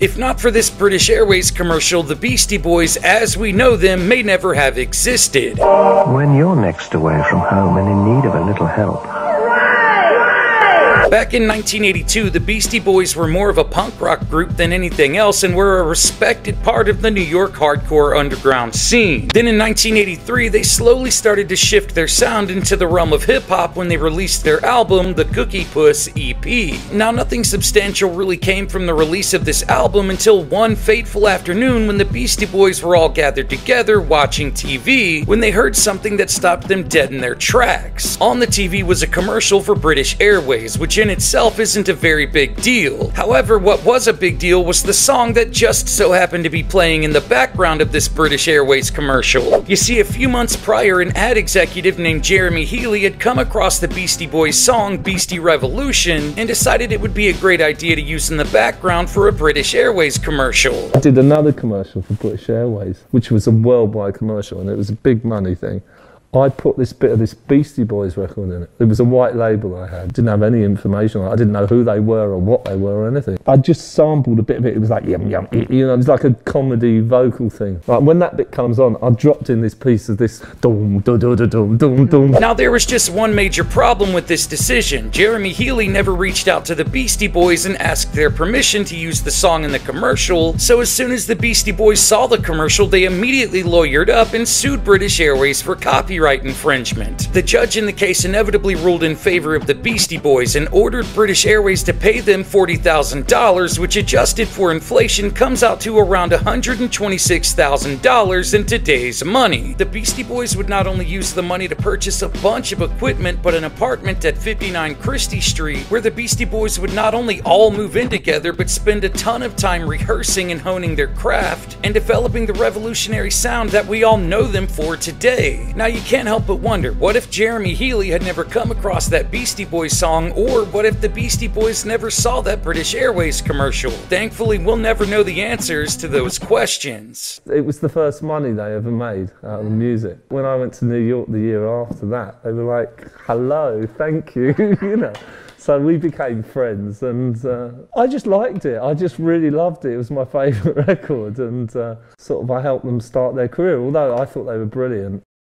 If not for this British Airways commercial, the Beastie Boys as we know them may never have existed. When you're next away from home and in need of a little help. Back in 1982, the Beastie Boys were more of a punk rock group than anything else and were a respected part of the New York hardcore underground scene. Then in 1983, they slowly started to shift their sound into the realm of hip-hop when they released their album, the Cookie Puss EP. Now, nothing substantial really came from the release of this album until one fateful afternoon when the Beastie Boys were all gathered together watching TV when they heard something that stopped them dead in their tracks. On the TV was a commercial for British Airways, which in itself isn't a very big deal. However, what was a big deal was the song that just so happened to be playing in the background of this British Airways commercial. You see, a few months prior, an ad executive named Jeremy Healy had come across the Beastie Boys song Beastie Revolution and decided it would be a great idea to use in the background for a British Airways commercial. I did another commercial for British Airways, which was a worldwide commercial, and it was a big money thing. I put this bit of this Beastie Boys record in it. It was a white label I had. Didn't have any information on it. I didn't know who they were or what they were or anything. I just sampled a bit of it. It was like yum yum, you know, it was like a comedy vocal thing. Like when that bit comes on, I dropped in this piece of this dum dum dum dum dum dum. Now there was just one major problem with this decision. Jeremy Healy never reached out to the Beastie Boys and asked their permission to use the song in the commercial, so as soon as the Beastie Boys saw the commercial, they immediately lawyered up and sued British Airways for copyright infringement. The judge in the case inevitably ruled in favor of the Beastie Boys and ordered British Airways to pay them $40,000, which adjusted for inflation comes out to around $126,000 in today's money. The Beastie Boys would not only use the money to purchase a bunch of equipment, but an apartment at 59 Christie Street, where the Beastie Boys would not only all move in together, but spend a ton of time rehearsing and honing their craft and developing the revolutionary sound that we all know them for today. Now you can't help but wonder, what if Jeremy Healy had never come across that Beastie Boys song, or what if the Beastie Boys never saw that British Airways commercial? Thankfully, we'll never know the answers to those questions. It was the first money they ever made out of the music. When I went to New York the year after that, they were like, hello, thank you, you know. So we became friends, and I just liked it. I just really loved it. It was my favourite record, and sort of I helped them start their career, although I thought they were brilliant.